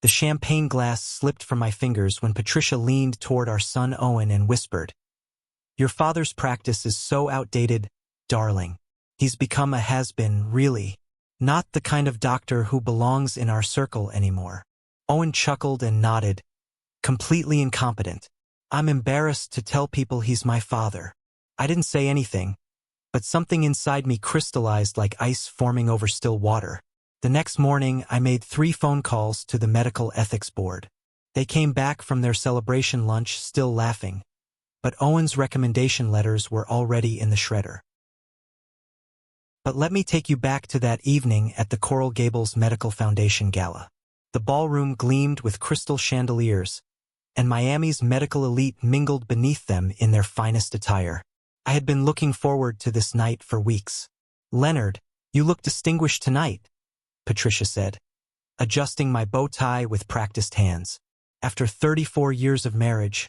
The champagne glass slipped from my fingers when Patricia leaned toward our son Owen and whispered, "Your father's practice is so outdated, darling. He's become a has-been, really. Not the kind of doctor who belongs in our circle anymore." Owen chuckled and nodded, completely incompetent. "I'm embarrassed to tell people he's my father." I didn't say anything, but something inside me crystallized like ice forming over still water. The next morning, I made 3 phone calls to the Medical Ethics Board. They came back from their celebration lunch still laughing, but Owen's recommendation letters were already in the shredder. But let me take you back to that evening at the Coral Gables Medical Foundation Gala. The ballroom gleamed with crystal chandeliers, and Miami's medical elite mingled beneath them in their finest attire. I had been looking forward to this night for weeks. "Leonard, you look distinguished tonight," Patricia said, adjusting my bow tie with practiced hands. After 34 years of marriage,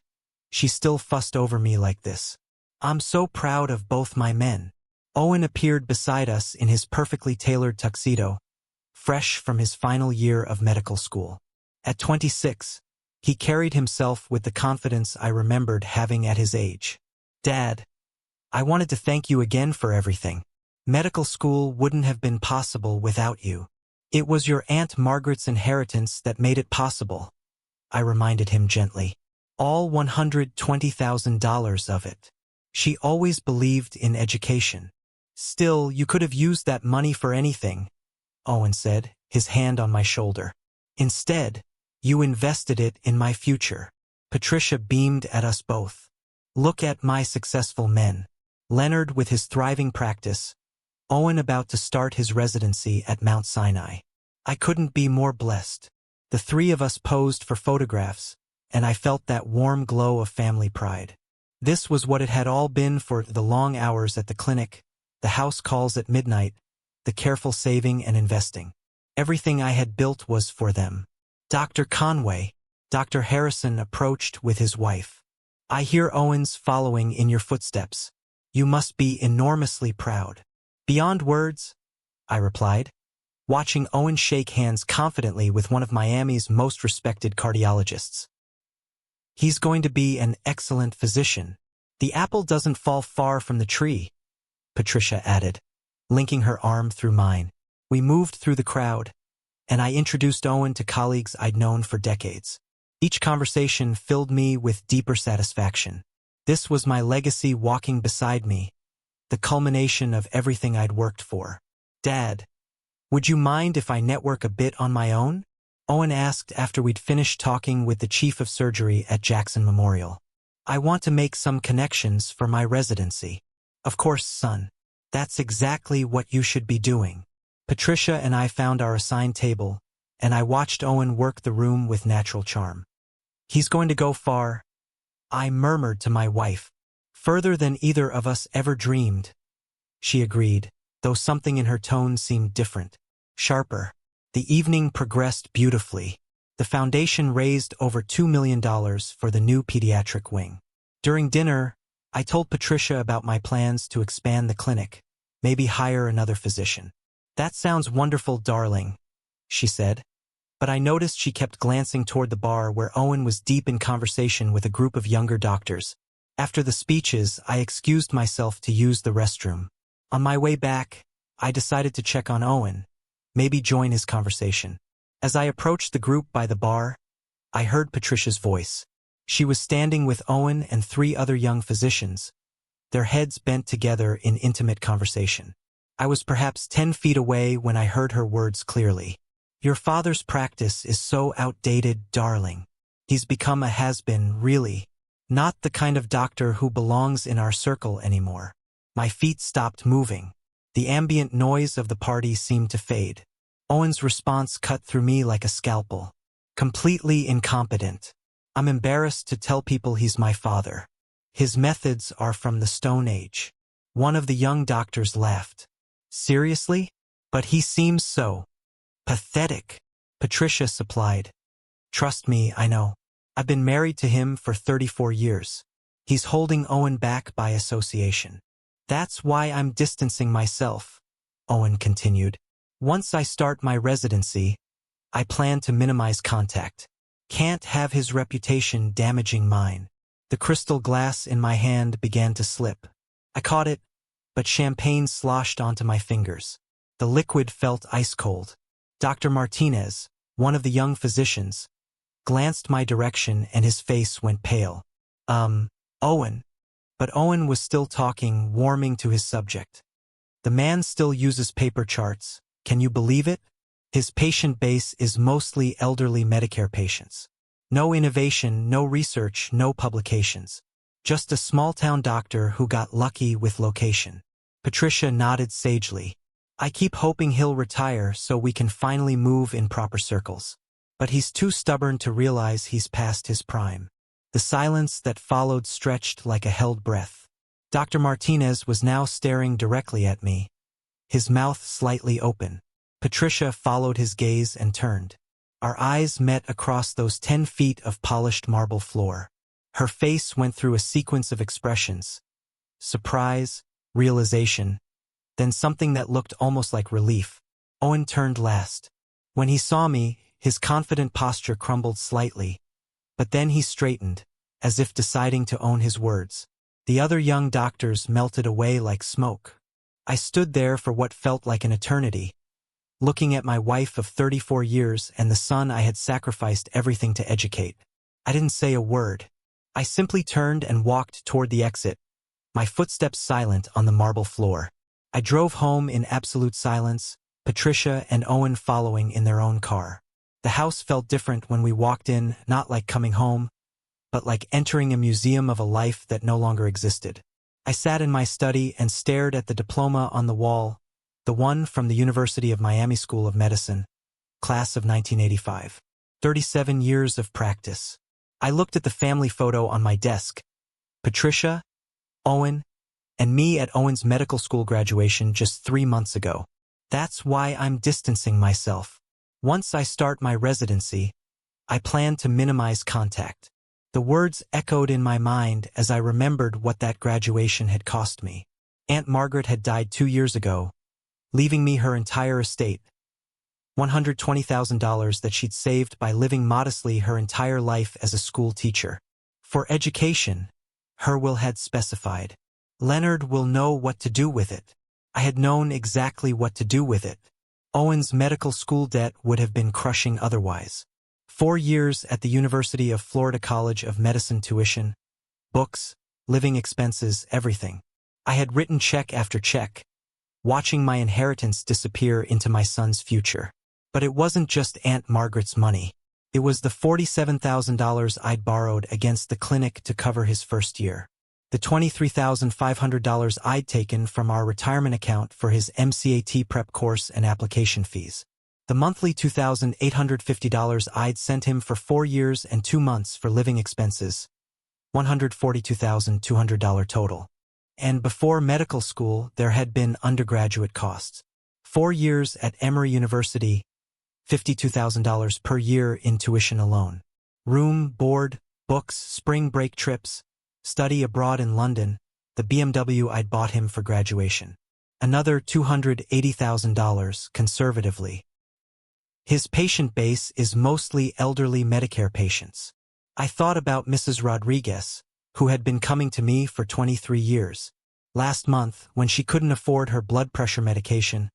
she still fussed over me like this. "I'm so proud of both my men." Owen appeared beside us in his perfectly tailored tuxedo, fresh from his final year of medical school. At 26, he carried himself with the confidence I remembered having at his age. "Dad, I wanted to thank you again for everything. Medical school wouldn't have been possible without you. It was your Aunt Margaret's inheritance that made it possible," I reminded him gently. "All $120,000 of it. She always believed in education." "Still, you could have used that money for anything," Owen said, his hand on my shoulder. "Instead, you invested it in my future." Patricia beamed at us both. "Look at my successful men. Leonard with his thriving practice, Owen about to start his residency at Mount Sinai. I couldn't be more blessed." The 3 of us posed for photographs, and I felt that warm glow of family pride. This was what it had all been for the long hours at the clinic, the house calls at midnight, the careful saving and investing. Everything I had built was for them. "Dr. Conway," Dr. Harrison approached with his wife. "I hear Owen's following in your footsteps. You must be enormously proud." "Beyond words," I replied, watching Owen shake hands confidently with one of Miami's most respected cardiologists. "He's going to be an excellent physician. The apple doesn't fall far from the tree," Patricia added, linking her arm through mine. We moved through the crowd, and I introduced Owen to colleagues I'd known for decades. Each conversation filled me with deeper satisfaction. This was my legacy walking beside me, the culmination of everything I'd worked for. "Dad, would you mind if I network a bit on my own?" Owen asked after we'd finished talking with the chief of surgery at Jackson Memorial. "I want to make some connections for my residency." "Of course, son. That's exactly what you should be doing." Patricia and I found our assigned table, and I watched Owen work the room with natural charm. "He's going to go far," I murmured to my wife. "Further than either of us ever dreamed." She agreed, though something in her tone seemed different, sharper. The evening progressed beautifully. The foundation raised over $2 million for the new pediatric wing. During dinner, I told Patricia about my plans to expand the clinic, maybe hire another physician. "That sounds wonderful, darling," she said, but I noticed she kept glancing toward the bar where Owen was deep in conversation with a group of younger doctors. After the speeches, I excused myself to use the restroom. On my way back, I decided to check on Owen, maybe join his conversation. As I approached the group by the bar, I heard Patricia's voice. She was standing with Owen and 3 other young physicians, their heads bent together in intimate conversation. I was perhaps 10 feet away when I heard her words clearly. "Your father's practice is so outdated, darling. He's become a has-been, really. Not the kind of doctor who belongs in our circle anymore." My feet stopped moving. The ambient noise of the party seemed to fade. Owen's response cut through me like a scalpel. "Completely incompetent. I'm embarrassed to tell people he's my father. His methods are from the Stone Age." One of the young doctors laughed. "Seriously? But he seems so pathetic," Patricia supplied. "Trust me, I know. I've been married to him for 34 years. He's holding Owen back by association. That's why I'm distancing myself," Owen continued. "Once I start my residency, I plan to minimize contact. Can't have his reputation damaging mine. The crystal glass in my hand began to slip. I caught it, but champagne sloshed onto my fingers. The liquid felt ice-cold. Dr. Martinez, one of the young physicians, glanced my direction and his face went pale. Owen. But Owen was still talking, warming to his subject. The man still uses paper charts. Can you believe it? His patient base is mostly elderly Medicare patients. No innovation, no research, no publications. Just a small-town doctor who got lucky with location. Patricia nodded sagely. I keep hoping he'll retire so we can finally move in proper circles. But he's too stubborn to realize he's past his prime. The silence that followed stretched like a held breath. Dr. Martinez was now staring directly at me, his mouth slightly open. Patricia followed his gaze and turned. Our eyes met across those 10 feet of polished marble floor. Her face went through a sequence of expressions. Surprise, realization, then something that looked almost like relief. Owen turned last. When he saw me, his confident posture crumbled slightly, but then he straightened, as if deciding to own his words. The other young doctors melted away like smoke. I stood there for what felt like an eternity, looking at my wife of 34 years and the son I had sacrificed everything to educate. I didn't say a word. I simply turned and walked toward the exit, my footsteps silent on the marble floor. I drove home in absolute silence, Patricia and Owen following in their own car. The house felt different when we walked in, not like coming home, but like entering a museum of a life that no longer existed. I sat in my study and stared at the diploma on the wall, the one from the University of Miami School of Medicine, class of 1985. 37 years of practice. I looked at the family photo on my desk. Patricia, Owen, and me at Owen's medical school graduation just 3 months ago. That's why I'm distancing myself. Once I start my residency, I plan to minimize contact. The words echoed in my mind as I remembered what that graduation had cost me. Aunt Margaret had died 2 years ago, leaving me her entire estate, $120,000 that she'd saved by living modestly her entire life as a school teacher. For education, her will had specified, Leonard will know what to do with it. I had known exactly what to do with it. Owen's medical school debt would have been crushing otherwise. 4 years at the University of Florida College of Medicine tuition, books, living expenses, everything. I had written check after check, watching my inheritance disappear into my son's future. But it wasn't just Aunt Margaret's money. It was the $47,000 I'd borrowed against the clinic to cover his first year. The $23,500 I'd taken from our retirement account for his MCAT prep course and application fees. The monthly $2,850 I'd sent him for 4 years and 2 months for living expenses, $142,200 total. And before medical school, there had been undergraduate costs. 4 years at Emory University, $52,000 per year in tuition alone. Room, board, books, spring break trips, study abroad in London, the BMW I'd bought him for graduation. Another $280,000 conservatively. His patient base is mostly elderly Medicare patients. I thought about Mrs. Rodriguez, who had been coming to me for 23 years. Last month, when she couldn't afford her blood pressure medication,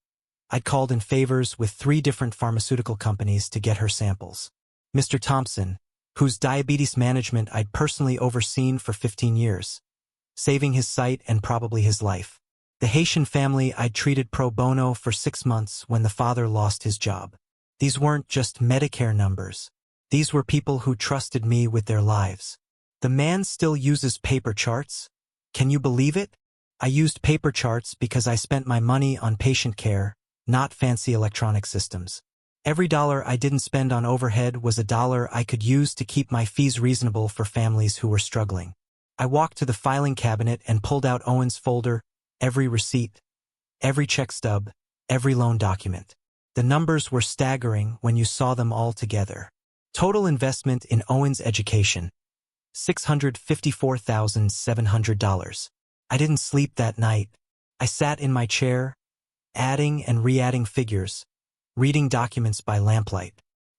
I'd called in favors with 3 different pharmaceutical companies to get her samples. Mr. Thompson, whose diabetes management I'd personally overseen for 15 years, saving his sight and probably his life. The Haitian family I'd treated pro bono for 6 months when the father lost his job. These weren't just Medicare numbers. These were people who trusted me with their lives. The man still uses paper charts? Can you believe it? I used paper charts because I spent my money on patient care, not fancy electronic systems. Every dollar I didn't spend on overhead was a dollar I could use to keep my fees reasonable for families who were struggling. I walked to the filing cabinet and pulled out Owen's folder, every receipt, every check stub, every loan document. The numbers were staggering when you saw them all together. Total investment in Owen's education, $654,700. I didn't sleep that night. I sat in my chair, adding and re-adding figures, reading documents by lamplight.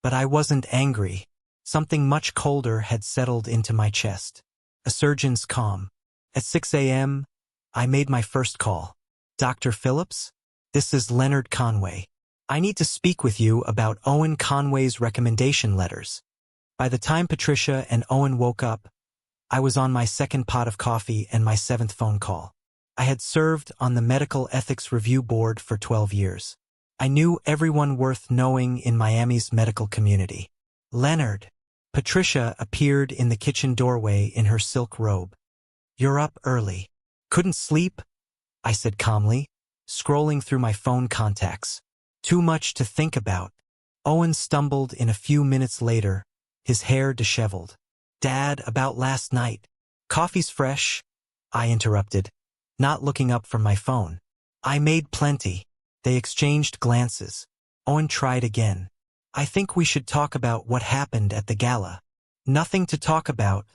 But I wasn't angry. Something much colder had settled into my chest. A surgeon's calm. At 6 a.m., I made my first call. Dr. Phillips? This is Leonard Conway. I need to speak with you about Owen Conway's recommendation letters. By the time Patricia and Owen woke up, I was on my second pot of coffee and my seventh phone call. I had served on the Medical Ethics Review Board for 12 years. I knew everyone worth knowing in Miami's medical community. Leonard. Patricia appeared in the kitchen doorway in her silk robe. You're up early. Couldn't sleep? I said calmly, scrolling through my phone contacts. Too much to think about. Owen stumbled in a few minutes later, his hair disheveled. Dad, about last night. Coffee's fresh, I interrupted, not looking up from my phone. I made plenty. They exchanged glances. Owen tried again. I think we should talk about what happened at the gala. Nothing to talk about,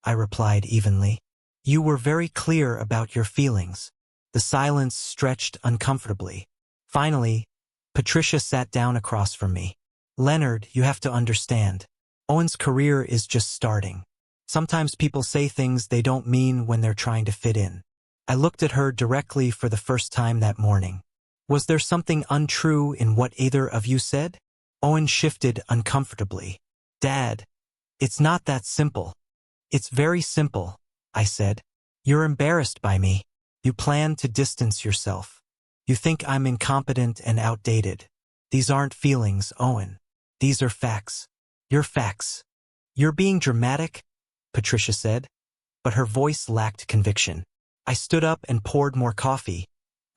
I replied evenly. You were very clear about your feelings. The silence stretched uncomfortably. Finally, Patricia sat down across from me. Leonard, you have to understand. Owen's career is just starting. Sometimes people say things they don't mean when they're trying to fit in. I looked at her directly for the first time that morning. Was there something untrue in what either of you said? Owen shifted uncomfortably. Dad, it's not that simple. It's very simple, I said. You're embarrassed by me. You plan to distance yourself. You think I'm incompetent and outdated. These aren't feelings, Owen. These are facts. You're facts. You're being dramatic, Patricia said, but her voice lacked conviction. I stood up and poured more coffee,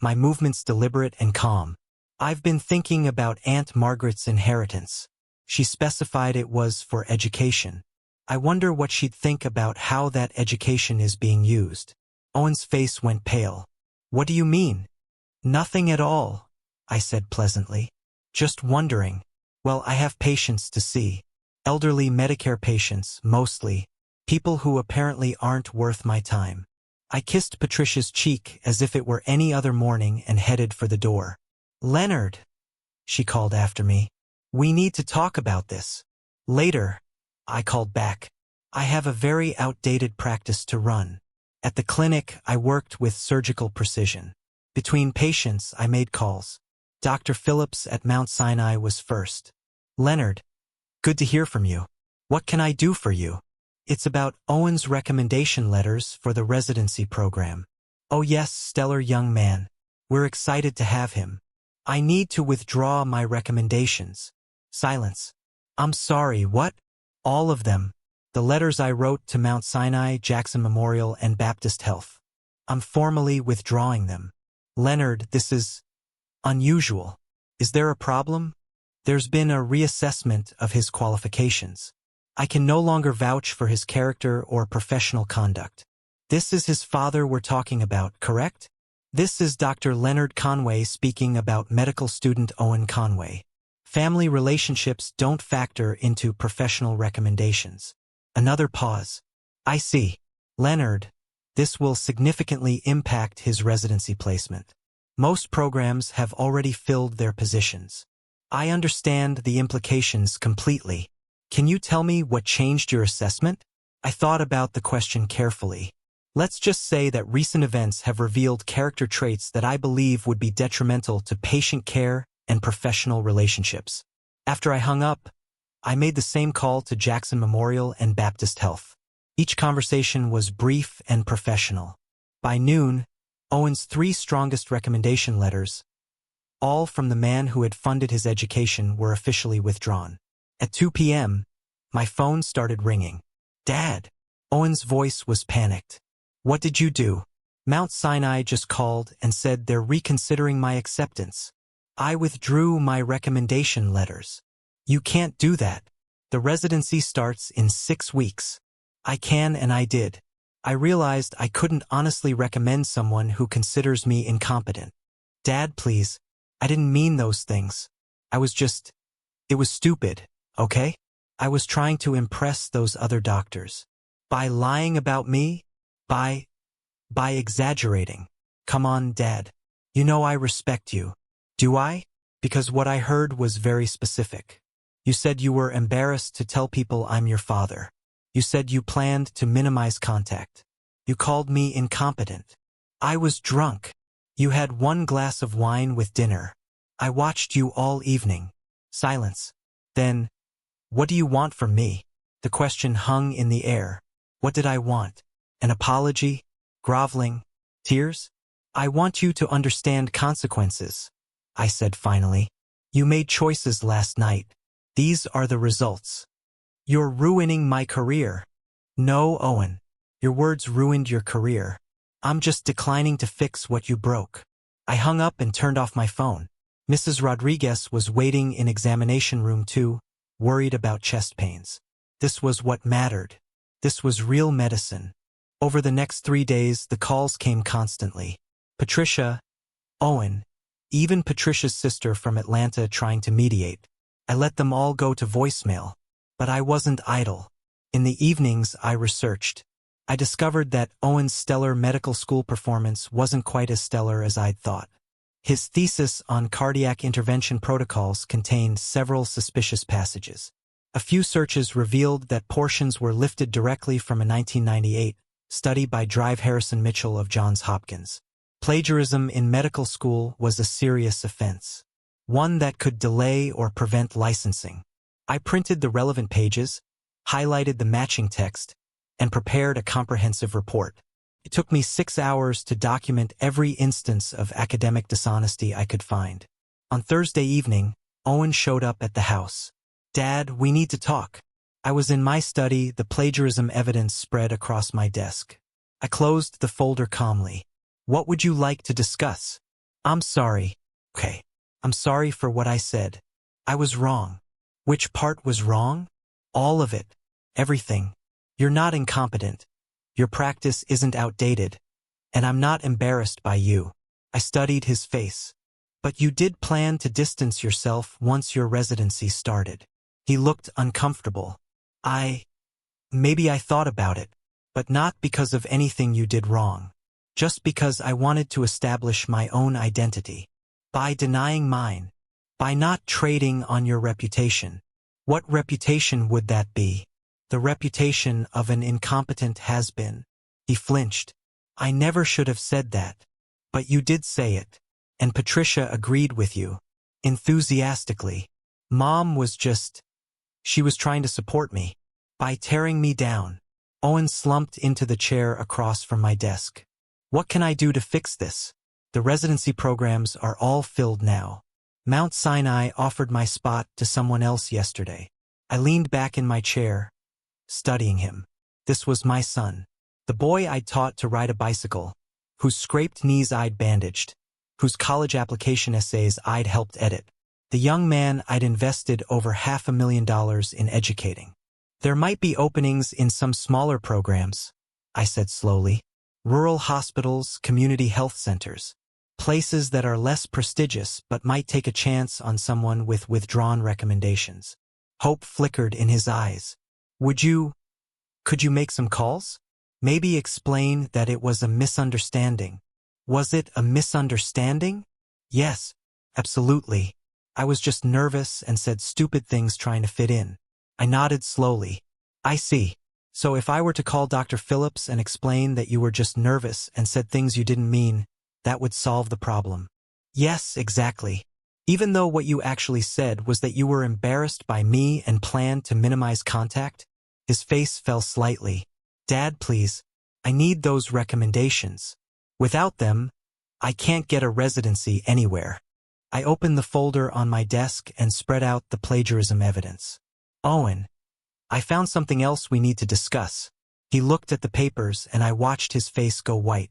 my movements deliberate and calm. I've been thinking about Aunt Margaret's inheritance. She specified it was for education. I wonder what she'd think about how that education is being used. Owen's face went pale. What do you mean? Nothing at all, I said pleasantly. Just wondering. Well, I have patients to see. Elderly Medicare patients, mostly. People who apparently aren't worth my time. I kissed Patricia's cheek as if it were any other morning and headed for the door. Leonard, she called after me. We need to talk about this. Later, I called back. I have a very outdated practice to run. At the clinic, I worked with surgical precision. Between patients, I made calls. Dr. Phillips at Mount Sinai was first. Leonard, good to hear from you. What can I do for you? It's about Owen's recommendation letters for the residency program. Oh yes, stellar young man. We're excited to have him. I need to withdraw my recommendations. Silence. I'm sorry, what? All of them. The letters I wrote to Mount Sinai, Jackson Memorial, and Baptist Health. I'm formally withdrawing them. Leonard, this is unusual. Is there a problem? There's been a reassessment of his qualifications. I can no longer vouch for his character or professional conduct. This is his father we're talking about, correct? This is Dr. Leonard Conway speaking about medical student Owen Conway. Family relationships don't factor into professional recommendations. Another pause. I see. Leonard, this will significantly impact his residency placement. Most programs have already filled their positions. I understand the implications completely. Can you tell me what changed your assessment? I thought about the question carefully. Let's just say that recent events have revealed character traits that I believe would be detrimental to patient care and professional relationships. After I hung up, I made the same call to Jackson Memorial and Baptist Health. Each conversation was brief and professional. By noon, Owen's 3 strongest recommendation letters, all from the man who had funded his education, were officially withdrawn. At 2 p.m., my phone started ringing. Dad! Owen's voice was panicked. What did you do? Mount Sinai just called and said they're reconsidering my acceptance. I withdrew my recommendation letters. You can't do that. The residency starts in 6 weeks. I can and I did. I realized I couldn't honestly recommend someone who considers me incompetent. Dad, please. I didn't mean those things. It was stupid. Okay? I was trying to impress those other doctors. By lying about me? By exaggerating. Come on, Dad. You know I respect you. Do I? Because what I heard was very specific. You said you were embarrassed to tell people I'm your father. You said you planned to minimize contact. You called me incompetent. I was drunk. You had one glass of wine with dinner. I watched you all evening. Silence. Then, what do you want from me? The question hung in the air. What did I want? An apology? Groveling? Tears? I want you to understand consequences, I said finally. You made choices last night. These are the results. You're ruining my career. No, Owen. Your words ruined your career. I'm just declining to fix what you broke. I hung up and turned off my phone. Mrs. Rodriguez was waiting in examination room 2, worried about chest pains. This was what mattered. This was real medicine. Over the next 3 days, the calls came constantly. Patricia, Owen, even Patricia's sister from Atlanta trying to mediate. I let them all go to voicemail. But I wasn't idle. In the evenings, I researched. I discovered that Owen's stellar medical school performance wasn't quite as stellar as I'd thought. His thesis on cardiac intervention protocols contained several suspicious passages. A few searches revealed that portions were lifted directly from a 1998 study by Drive Harrison Mitchell of Johns Hopkins. Plagiarism in medical school was a serious offense, one that could delay or prevent licensing. I printed the relevant pages, highlighted the matching text, and prepared a comprehensive report. It took me 6 hours to document every instance of academic dishonesty I could find. On Thursday evening, Owen showed up at the house. Dad, we need to talk. I was in my study, the plagiarism evidence spread across my desk. I closed the folder calmly. What would you like to discuss? I'm sorry. Okay. I'm sorry for what I said. I was wrong. Which part was wrong? All of it. Everything. You're not incompetent. Your practice isn't outdated. And I'm not embarrassed by you. I studied his face. But you did plan to distance yourself once your residency started. He looked uncomfortable. Maybe I thought about it, but not because of anything you did wrong. Just because I wanted to establish my own identity. By denying mine. By not trading on your reputation. What reputation would that be? The reputation of an incompetent has-been. He flinched. I never should have said that. But you did say it. And Patricia agreed with you. Enthusiastically. Mom was just... She was trying to support me. By tearing me down. Owen slumped into the chair across from my desk. What can I do to fix this? The residency programs are all filled now. Mount Sinai offered my spot to someone else yesterday. I leaned back in my chair, studying him. This was my son. The boy I'd taught to ride a bicycle, whose scraped knees I'd bandaged, whose college application essays I'd helped edit. The young man I'd invested over $500,000 in educating. There might be openings in some smaller programs, I said slowly. Rural hospitals, community health centers. Places that are less prestigious but might take a chance on someone with withdrawn recommendations. Hope flickered in his eyes. Could you make some calls? Maybe explain that it was a misunderstanding. Was it a misunderstanding? Yes, absolutely. I was just nervous and said stupid things trying to fit in. I nodded slowly. I see. So if I were to call Dr. Phillips and explain that you were just nervous and said things you didn't mean, that would solve the problem. Yes, exactly. Even though what you actually said was that you were embarrassed by me and planned to minimize contact? His face fell slightly. Dad, please. I need those recommendations. Without them, I can't get a residency anywhere. I opened the folder on my desk and spread out the plagiarism evidence. Owen, I found something else we need to discuss. He looked at the papers and I watched his face go white.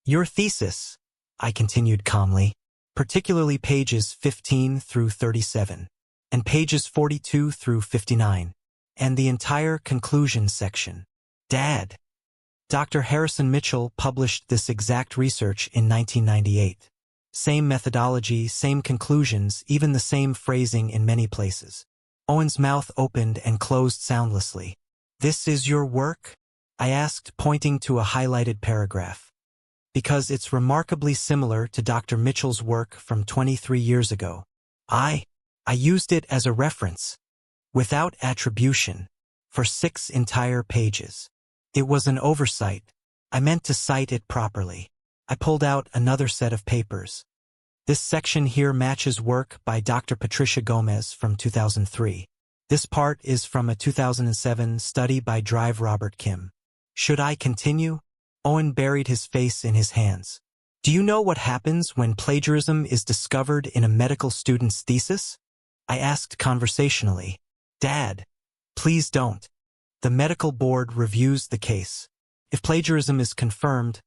Your thesis, I continued calmly, particularly pages 15 through 37, and pages 42 through 59, and the entire conclusion section. Dad. Dr. Harrison Mitchell published this exact research in 1998. Same methodology, same conclusions, even the same phrasing in many places. Owen's mouth opened and closed soundlessly. This is your work? I asked, pointing to a highlighted paragraph. Because it's remarkably similar to Dr. Mitchell's work from 23 years ago. I used it as a reference. without attribution, for 6 entire pages. It was an oversight. I meant to cite it properly. I pulled out another set of papers. This section here matches work by Dr. Patricia Gomez from 2003. This part is from a 2007 study by Drive Robert Kim. Should I continue? Owen buried his face in his hands. Do you know what happens when plagiarism is discovered in a medical student's thesis? I asked conversationally. Dad, please don't. The medical board reviews the case. If plagiarism is confirmed,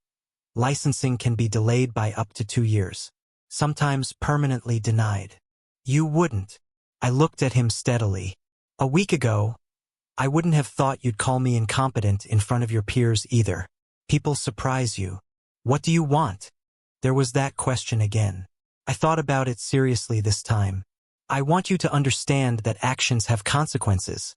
licensing can be delayed by up to 2 years, sometimes permanently denied. You wouldn't. I looked at him steadily. A week ago, I wouldn't have thought you'd call me incompetent in front of your peers either. People surprise you. What do you want? There was that question again. I thought about it seriously this time. I want you to understand that actions have consequences,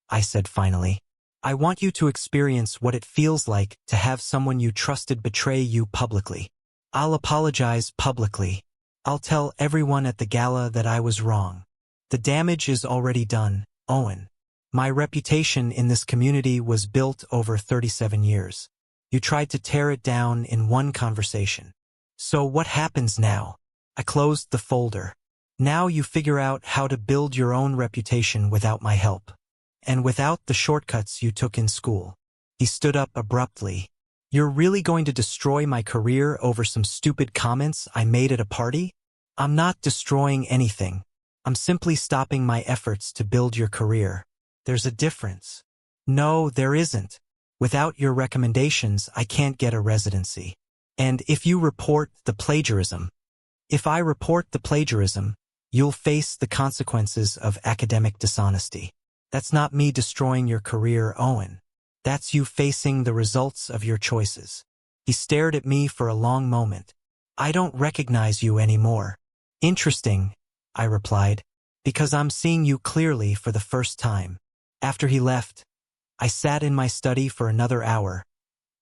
I said finally. I want you to experience what it feels like to have someone you trusted betray you publicly. I'll apologize publicly. I'll tell everyone at the gala that I was wrong. The damage is already done, Owen. My reputation in this community was built over 37 years. You tried to tear it down in one conversation. So what happens now? I closed the folder. Now you figure out how to build your own reputation without my help. And without the shortcuts you took in school. He stood up abruptly. You're really going to destroy my career over some stupid comments I made at a party? I'm not destroying anything. I'm simply stopping my efforts to build your career. There's a difference. No, there isn't. Without your recommendations, I can't get a residency. And if you report the plagiarism, you'll face the consequences of academic dishonesty. That's not me destroying your career, Owen. That's you facing the results of your choices. He stared at me for a long moment. I don't recognize you anymore. Interesting, I replied, because I'm seeing you clearly for the first time. After he left, I sat in my study for another hour,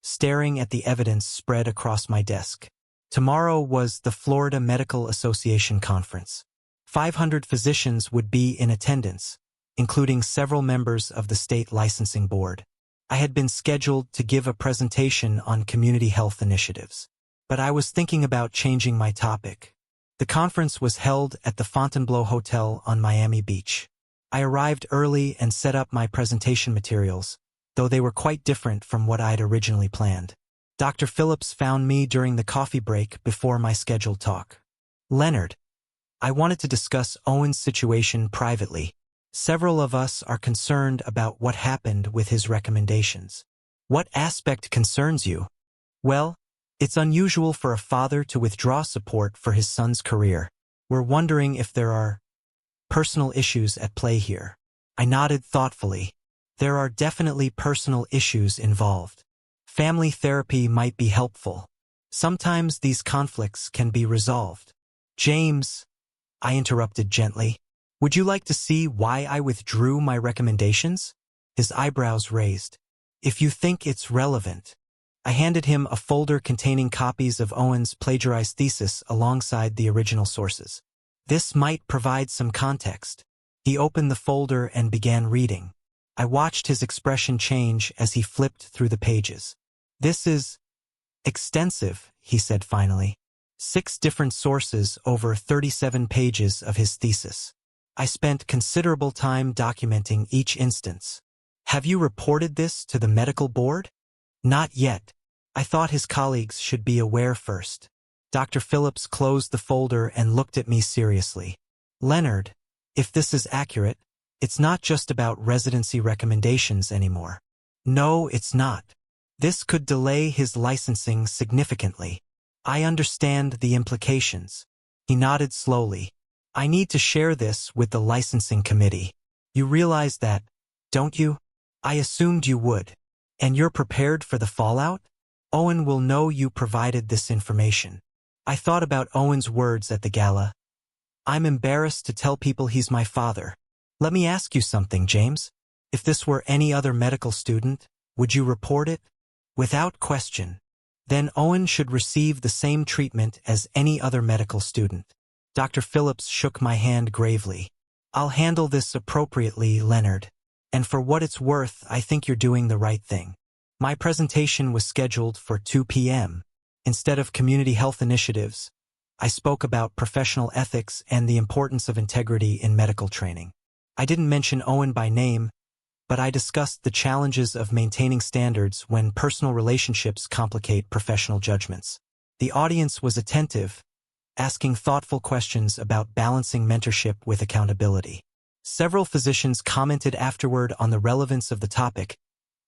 staring at the evidence spread across my desk. Tomorrow was the Florida Medical Association conference. 500 physicians would be in attendance, including several members of the state licensing board. I had been scheduled to give a presentation on community health initiatives, but I was thinking about changing my topic. The conference was held at the Fontainebleau Hotel on Miami Beach. I arrived early and set up my presentation materials, though they were quite different from what I'd originally planned. Dr. Phillips found me during the coffee break before my scheduled talk. Leonard, I wanted to discuss Owen's situation privately. Several of us are concerned about what happened with his recommendations. What aspect concerns you? Well, it's unusual for a father to withdraw support for his son's career. We're wondering if there are personal issues at play here. I nodded thoughtfully. There are definitely personal issues involved. Family therapy might be helpful. Sometimes these conflicts can be resolved. James, I interrupted gently. Would you like to see why I withdrew my recommendations? His eyebrows raised. If you think it's relevant. I handed him a folder containing copies of Owen's plagiarized thesis alongside the original sources. This might provide some context. He opened the folder and began reading. I watched his expression change as he flipped through the pages. This is extensive, he said finally. 6 different sources over 37 pages of his thesis. I spent considerable time documenting each instance. Have you reported this to the medical board? Not yet. I thought his colleagues should be aware first. Dr. Phillips closed the folder and looked at me seriously. Leonard, if this is accurate, it's not just about residency recommendations anymore. No, it's not. This could delay his licensing significantly. I understand the implications. He nodded slowly. I need to share this with the licensing committee. You realize that, don't you? I assumed you would. And you're prepared for the fallout? Owen will know you provided this information. I thought about Owen's words at the gala. I'm embarrassed to tell people he's my father. Let me ask you something, James. If this were any other medical student, would you report it? Without question. Then Owen should receive the same treatment as any other medical student. Dr. Phillips shook my hand gravely. I'll handle this appropriately, Leonard. And for what it's worth, I think you're doing the right thing. My presentation was scheduled for 2 p.m. Instead of community health initiatives, I spoke about professional ethics and the importance of integrity in medical training. I didn't mention Owen by name, but I discussed the challenges of maintaining standards when personal relationships complicate professional judgments. The audience was attentive, asking thoughtful questions about balancing mentorship with accountability. Several physicians commented afterward on the relevance of the topic,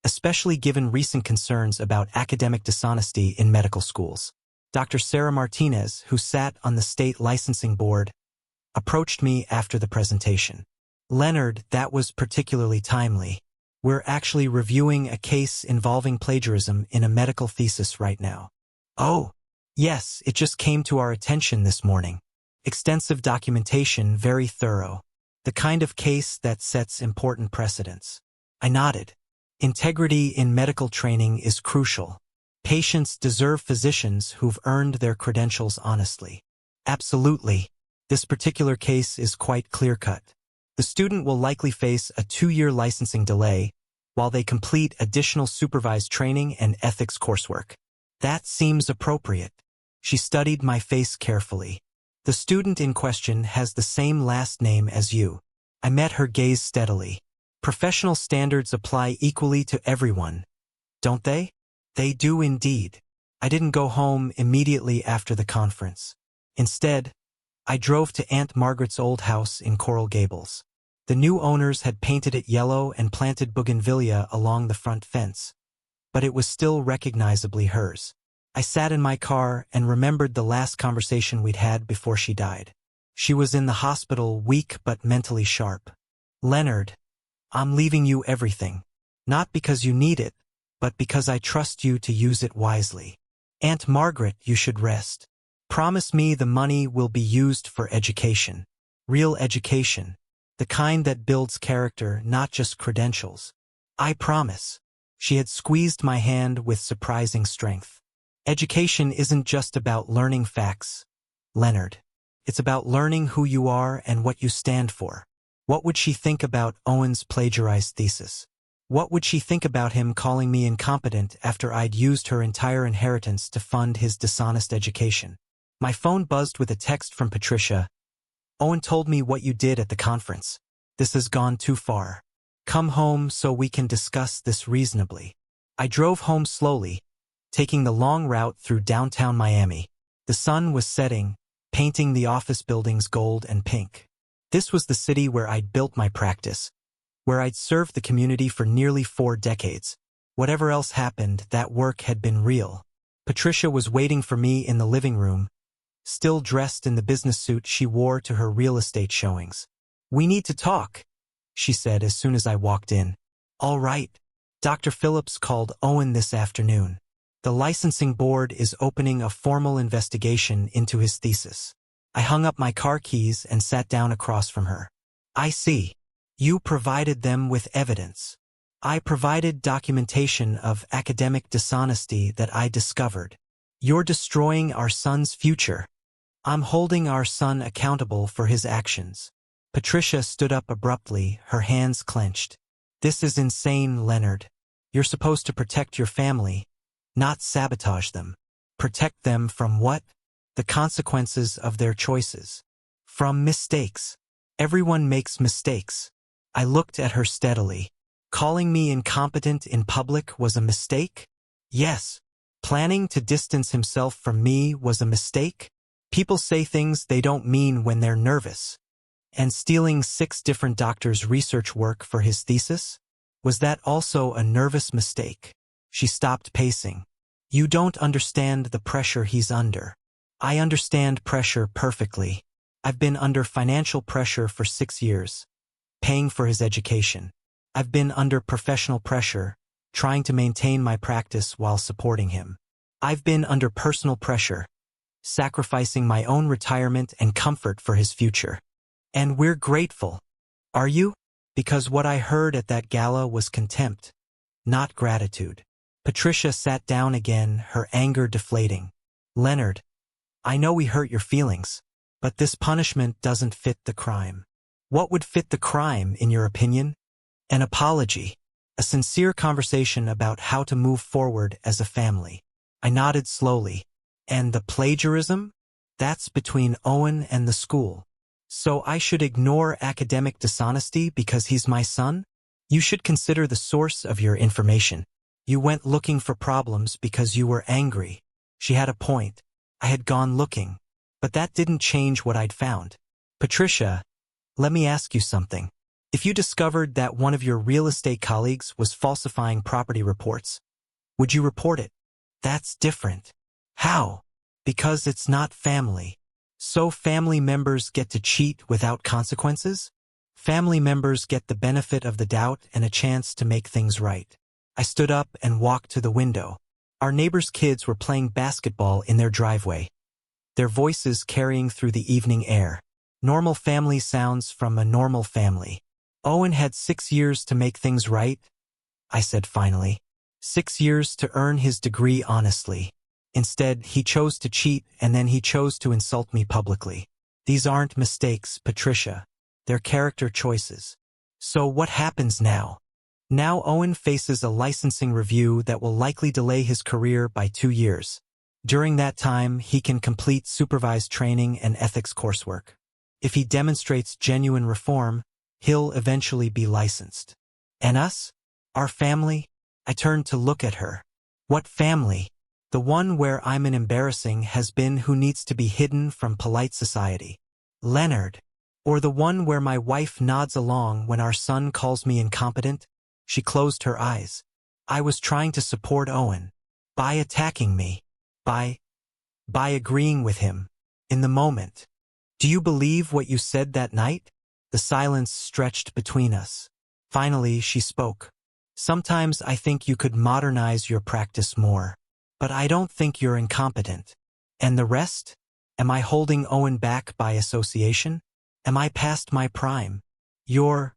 especially given recent concerns about academic dishonesty in medical schools. Dr. Sarah Martinez, who sat on the state licensing board, approached me after the presentation. Leonard, that was particularly timely. We're actually reviewing a case involving plagiarism in a medical thesis right now. Oh, yes, it just came to our attention this morning. Extensive documentation, very thorough. The kind of case that sets important precedents. I nodded. Integrity in medical training is crucial. Patients deserve physicians who've earned their credentials honestly. Absolutely. This particular case is quite clear-cut. The student will likely face a 2-year licensing delay while they complete additional supervised training and ethics coursework. That seems appropriate. She studied my face carefully. The student in question has the same last name as you. I met her gaze steadily. Professional standards apply equally to everyone, don't they? They do indeed. I didn't go home immediately after the conference. Instead, I drove to Aunt Margaret's old house in Coral Gables. The new owners had painted it yellow and planted bougainvillea along the front fence, but it was still recognizably hers. I sat in my car and remembered the last conversation we'd had before she died. She was in the hospital, weak but mentally sharp. Leonard, I'm leaving you everything. Not because you need it, but because I trust you to use it wisely. Aunt Margaret, you should rest. Promise me the money will be used for education. Real education. The kind that builds character, not just credentials. I promise. She had squeezed my hand with surprising strength. Education isn't just about learning facts, Leonard. It's about learning who you are and what you stand for. What would she think about Owen's plagiarized thesis? What would she think about him calling me incompetent after I'd used her entire inheritance to fund his dishonest education? My phone buzzed with a text from Patricia. Owen told me what you did at the conference. This has gone too far. Come home so we can discuss this reasonably. I drove home slowly, taking the long route through downtown Miami. The sun was setting, painting the office buildings gold and pink. This was the city where I'd built my practice, where I'd served the community for nearly 4 decades. Whatever else happened, that work had been real. Patricia was waiting for me in the living room, still dressed in the business suit she wore to her real estate showings. We need to talk, she said as soon as I walked in. All right. Dr. Phillips called Owen this afternoon. The licensing board is opening a formal investigation into his thesis. I hung up my car keys and sat down across from her. I see. You provided them with evidence. I provided documentation of academic dishonesty that I discovered. You're destroying our son's future. I'm holding our son accountable for his actions. Patricia stood up abruptly, her hands clenched. This is insane, Leonard. You're supposed to protect your family, not sabotage them. Protect them from what? The consequences of their choices. From mistakes. Everyone makes mistakes. I looked at her steadily. Calling me incompetent in public was a mistake? Yes. Planning to distance himself from me was a mistake? People say things they don't mean when they're nervous. And stealing 6 different doctors' research work for his thesis? Was that also a nervous mistake? She stopped pacing. You don't understand the pressure he's under. I understand pressure perfectly. I've been under financial pressure for 6 years, paying for his education. I've been under professional pressure, trying to maintain my practice while supporting him. I've been under personal pressure, sacrificing my own retirement and comfort for his future. And we're grateful. Are you? Because what I heard at that gala was contempt, not gratitude. Patricia sat down again, her anger deflating. Leonard, I know we hurt your feelings, but this punishment doesn't fit the crime. What would fit the crime, in your opinion? An apology. A sincere conversation about how to move forward as a family. I nodded slowly. And the plagiarism? That's between Owen and the school. So I should ignore academic dishonesty because he's my son? You should consider the source of your information. You went looking for problems because you were angry. She had a point. I had gone looking. But that didn't change what I'd found. Patricia, let me ask you something. If you discovered that one of your real estate colleagues was falsifying property reports, would you report it? That's different. How? Because it's not family. So family members get to cheat without consequences? Family members get the benefit of the doubt and a chance to make things right. I stood up and walked to the window. Our neighbors' kids were playing basketball in their driveway, their voices carrying through the evening air. Normal family sounds from a normal family. Owen had 6 years to make things right, I said finally. 6 years to earn his degree honestly. Instead, he chose to cheat and then he chose to insult me publicly. These aren't mistakes, Patricia. They're character choices. So what happens now? Now Owen faces a licensing review that will likely delay his career by 2 years. During that time, he can complete supervised training and ethics coursework. If he demonstrates genuine reform, he'll eventually be licensed. And us? Our family? I turned to look at her. What family? The one where I'm an embarrassing has-been who needs to be hidden from polite society. Leonard. Or the one where my wife nods along when our son calls me incompetent? She closed her eyes. I was trying to support Owen. By attacking me. By agreeing with him. In the moment. Do you believe what you said that night? The silence stretched between us. Finally, she spoke. Sometimes I think you could modernize your practice more. But I don't think you're incompetent. And the rest? Am I holding Owen back by association? Am I past my prime? You're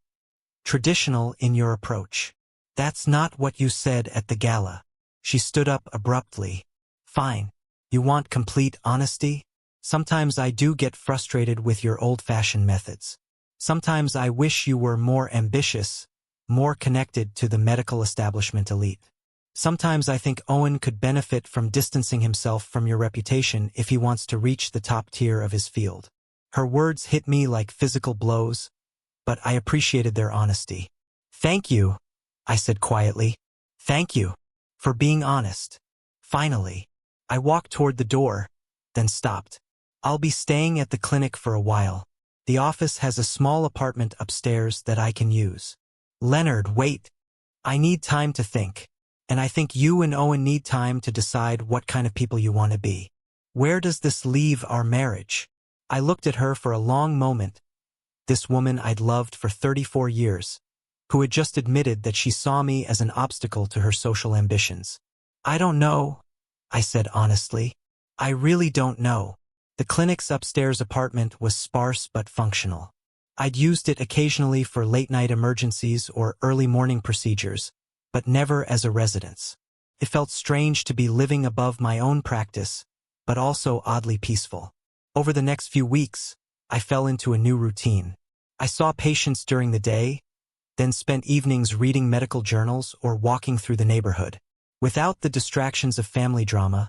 traditional in your approach. That's not what you said at the gala. She stood up abruptly. Fine. You want complete honesty? Sometimes I do get frustrated with your old-fashioned methods. Sometimes I wish you were more ambitious, more connected to the medical establishment elite. Sometimes I think Owen could benefit from distancing himself from your reputation if he wants to reach the top tier of his field. Her words hit me like physical blows, but I appreciated their honesty. Thank you, I said quietly. Thank you for being honest. Finally, I walked toward the door, then stopped. I'll be staying at the clinic for a while. The office has a small apartment upstairs that I can use. Leonard, wait. I need time to think. And I think you and Owen need time to decide what kind of people you want to be. Where does this leave our marriage? I looked at her for a long moment. This woman I'd loved for 34 years, who had just admitted that she saw me as an obstacle to her social ambitions. I don't know, I said honestly. I really don't know. The clinic's upstairs apartment was sparse but functional. I'd used it occasionally for late-night emergencies or early morning procedures, but never as a residence. It felt strange to be living above my own practice, but also oddly peaceful. Over the next few weeks, I fell into a new routine. I saw patients during the day, then spent evenings reading medical journals or walking through the neighborhood. Without the distractions of family drama,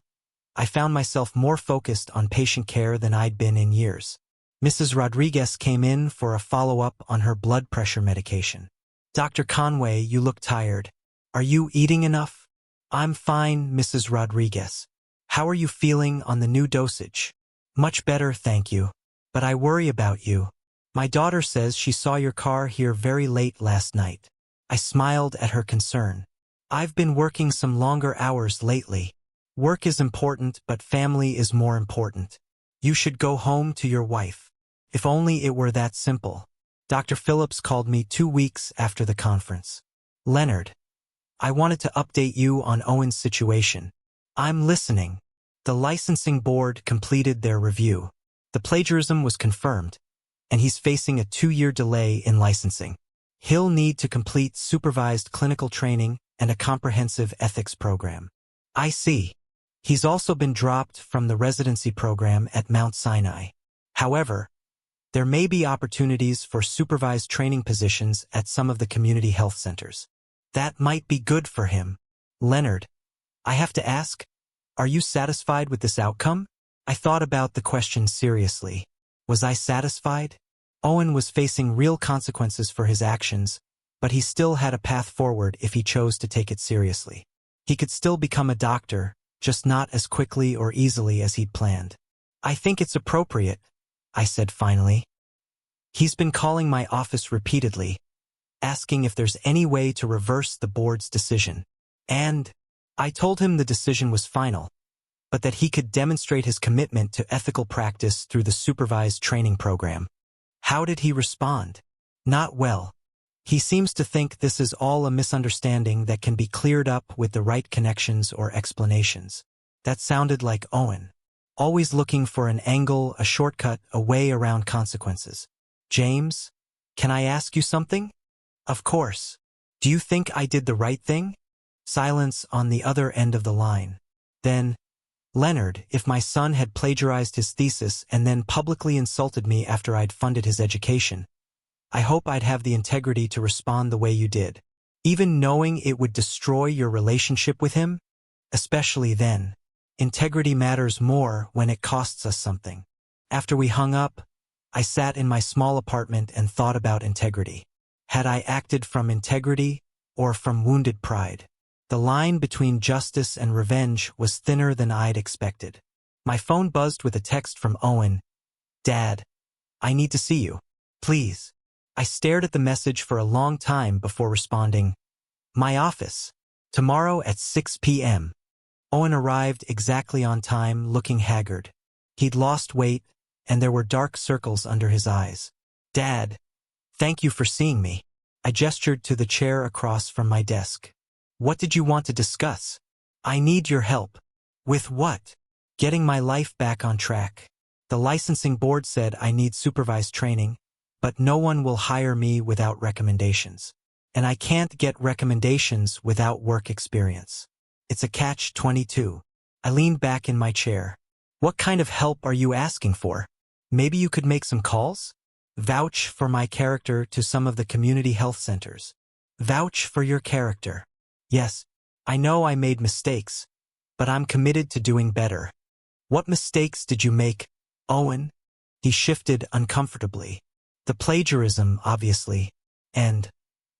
I found myself more focused on patient care than I'd been in years. Mrs. Rodriguez came in for a follow-up on her blood pressure medication. Dr. Conway, you look tired. Are you eating enough? I'm fine, Mrs. Rodriguez. How are you feeling on the new dosage? Much better, thank you. But I worry about you. My daughter says she saw your car here very late last night. I smiled at her concern. I've been working some longer hours lately. Work is important, but family is more important. You should go home to your wife. If only it were that simple. Dr. Phillips called me 2 weeks after the conference. Leonard, I wanted to update you on Owen's situation. I'm listening. The licensing board completed their review. The plagiarism was confirmed, and he's facing a 2-year delay in licensing. He'll need to complete supervised clinical training and a comprehensive ethics program. I see. He's also been dropped from the residency program at Mount Sinai. However, There may be opportunities for supervised training positions at some of the community health centers. That might be good for him. Leonard, I have to ask, are you satisfied with this outcome? I thought about the question seriously. Was I satisfied? Owen was facing real consequences for his actions, but he still had a path forward if he chose to take it seriously. He could still become a doctor, just not as quickly or easily as he'd planned. I think it's appropriate, I said finally. He's been calling my office repeatedly, asking if there's any way to reverse the board's decision. And I told him the decision was final, but that he could demonstrate his commitment to ethical practice through the supervised training program. How did he respond? Not well. He seems to think this is all a misunderstanding that can be cleared up with the right connections or explanations. That sounded like Owen. Always looking for an angle, a shortcut, a way around consequences. James, can I ask you something? Of course. Do you think I did the right thing? Silence on the other end of the line. Then, Leonard, if my son had plagiarized his thesis and then publicly insulted me after I'd funded his education, I hope I'd have the integrity to respond the way you did. Even knowing it would destroy your relationship with him? Especially then. Integrity matters more when it costs us something. After we hung up, I sat in my small apartment and thought about integrity. Had I acted from integrity or from wounded pride? The line between justice and revenge was thinner than I'd expected. My phone buzzed with a text from Owen. Dad, I need to see you. Please. I stared at the message for a long time before responding. My office. Tomorrow at 6 p.m. Owen arrived exactly on time, looking haggard. He'd lost weight, and there were dark circles under his eyes. Dad, thank you for seeing me. I gestured to the chair across from my desk. What did you want to discuss? I need your help. With what? Getting my life back on track. The licensing board said I need supervised training, but no one will hire me without recommendations. And I can't get recommendations without work experience. It's a catch-22. I leaned back in my chair. What kind of help are you asking for? Maybe you could make some calls? Vouch for my character to some of the community health centers. Vouch for your character. Yes, I know I made mistakes, but I'm committed to doing better. What mistakes did you make, Owen? He shifted uncomfortably. The plagiarism, obviously, and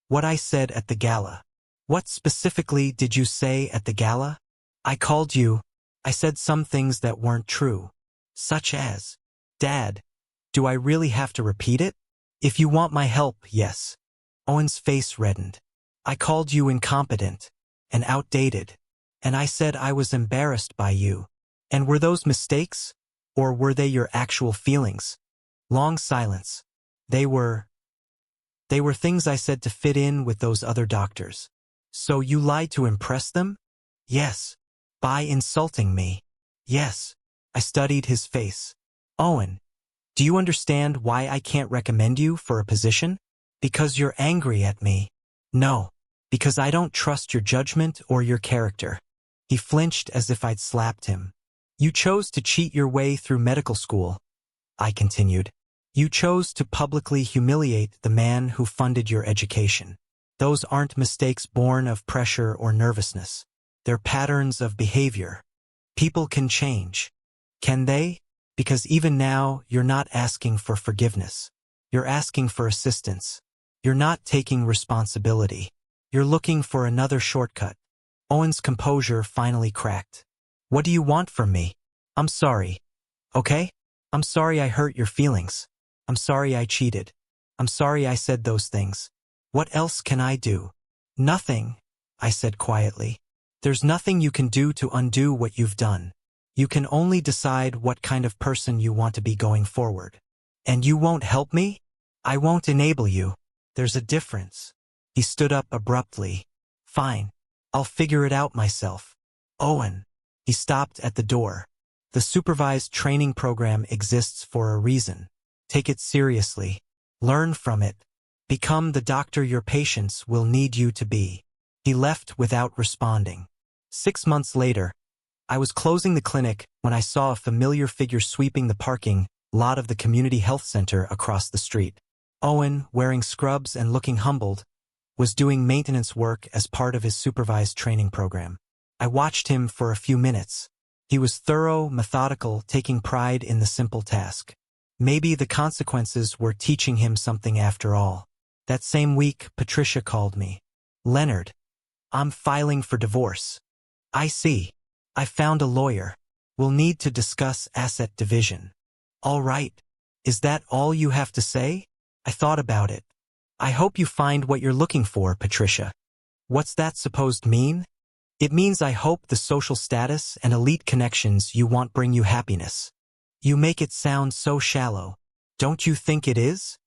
what I said at the gala. What specifically did you say at the gala? I called you. I said some things that weren't true. Such as, Dad, do I really have to repeat it? If you want my help, yes. Owen's face reddened. I called you incompetent and outdated, and I said I was embarrassed by you. And were those mistakes, or were they your actual feelings? Long silence. They were things I said to fit in with those other doctors. So you lied to impress them? Yes. By insulting me? Yes. I studied his face. Owen, do you understand why I can't recommend you for a position? Because you're angry at me. No. Because I don't trust your judgment or your character. He flinched as if I'd slapped him. You chose to cheat your way through medical school, I continued. You chose to publicly humiliate the man who funded your education. Those aren't mistakes born of pressure or nervousness. They're patterns of behavior. People can change. Can they? Because even now, you're not asking for forgiveness. You're asking for assistance. You're not taking responsibility. You're looking for another shortcut. Owen's composure finally cracked. What do you want from me? I'm sorry. Okay? I'm sorry I hurt your feelings. I'm sorry I cheated. I'm sorry I said those things. What else can I do? Nothing, I said quietly. There's nothing you can do to undo what you've done. You can only decide what kind of person you want to be going forward. And you won't help me? I won't enable you. There's a difference. He stood up abruptly. Fine. I'll figure it out myself. Owen. He stopped at the door. The supervised training program exists for a reason. Take it seriously. Learn from it. Become the doctor your patients will need you to be. He left without responding. 6 months later, I was closing the clinic when I saw a familiar figure sweeping the parking lot of the community health center across the street. Owen, wearing scrubs and looking humbled, was doing maintenance work as part of his supervised training program. I watched him for a few minutes. He was thorough, methodical, taking pride in the simple task. Maybe the consequences were teaching him something after all. That same week, Patricia called me. "Leonard, I'm filing for divorce." "I see. I found a lawyer. We'll need to discuss asset division." "All right. Is that all you have to say?" I thought about it. "I hope you find what you're looking for, Patricia." "What's that supposed to mean?" "It means I hope the social status and elite connections you want bring you happiness." "You make it sound so shallow. Don't you think it is?"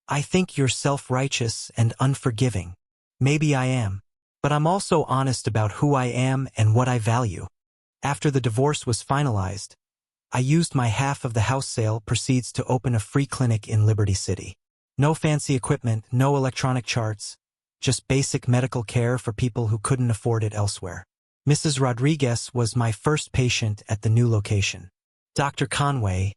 "I think you're self-righteous and unforgiving." "Maybe I am. But I'm also honest about who I am and what I value." After the divorce was finalized, I used my half of the house sale proceeds to open a free clinic in Liberty City. No fancy equipment, no electronic charts, just basic medical care for people who couldn't afford it elsewhere. Mrs. Rodriguez was my first patient at the new location. "Dr. Conway,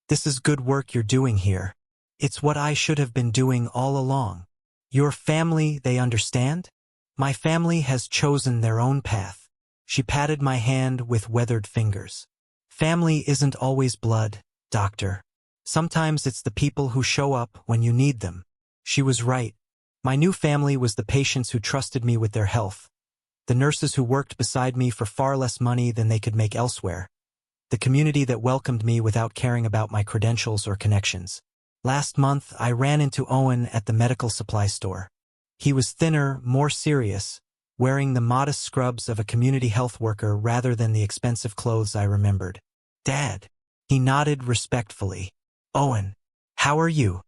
this is good work you're doing here. It's what I should have been doing all along. Your family, they understand? My family has chosen their own path." She patted my hand with weathered fingers. "Family isn't always blood, doctor. Sometimes it's the people who show up when you need them." She was right. My new family was the patients who trusted me with their health, the nurses who worked beside me for far less money than they could make elsewhere, the community that welcomed me without caring about my credentials or connections. Last month, I ran into Owen at the medical supply store. He was thinner, more serious, wearing the modest scrubs of a community health worker rather than the expensive clothes I remembered. "Dad." He nodded respectfully. "Owen, how are you?"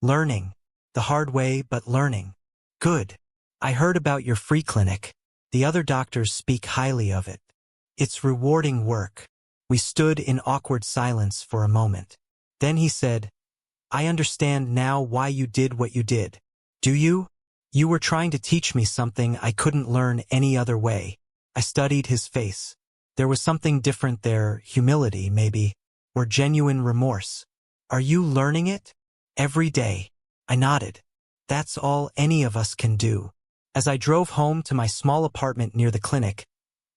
"Learning. The hard way, but learning." "Good. I heard about your free clinic. The other doctors speak highly of it. It's rewarding work." We stood in awkward silence for a moment. Then he said, "I understand now why you did what you did." "Do you?" "You were trying to teach me something I couldn't learn any other way." I studied his face. There was something different there, humility, maybe, or genuine remorse. "Are you learning it?" "Every day." I nodded. "That's all any of us can do." As I drove home to my small apartment near the clinic,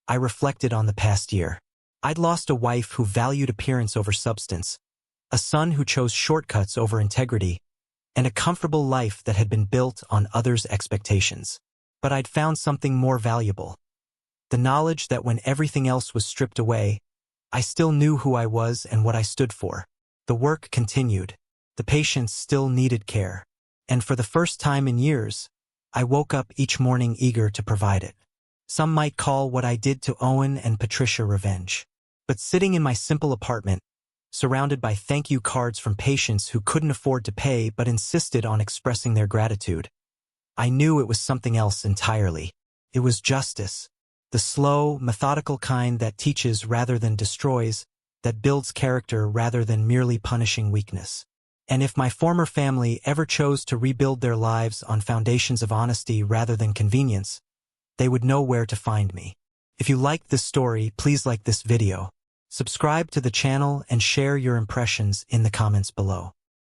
I reflected on the past year. I'd lost a wife who valued appearance over substance, a son who chose shortcuts over integrity, and a comfortable life that had been built on others' expectations. But I'd found something more valuable. The knowledge that when everything else was stripped away, I still knew who I was and what I stood for. The work continued. The patients still needed care. And for the first time in years, I woke up each morning eager to provide it. Some might call what I did to Owen and Patricia revenge. But sitting in my simple apartment, surrounded by thank you cards from patients who couldn't afford to pay but insisted on expressing their gratitude, I knew it was something else entirely. It was justice. The slow, methodical kind that teaches rather than destroys, that builds character rather than merely punishing weakness. And if my former family ever chose to rebuild their lives on foundations of honesty rather than convenience, they would know where to find me. If you liked this story, please like this video, subscribe to the channel, and share your impressions in the comments below.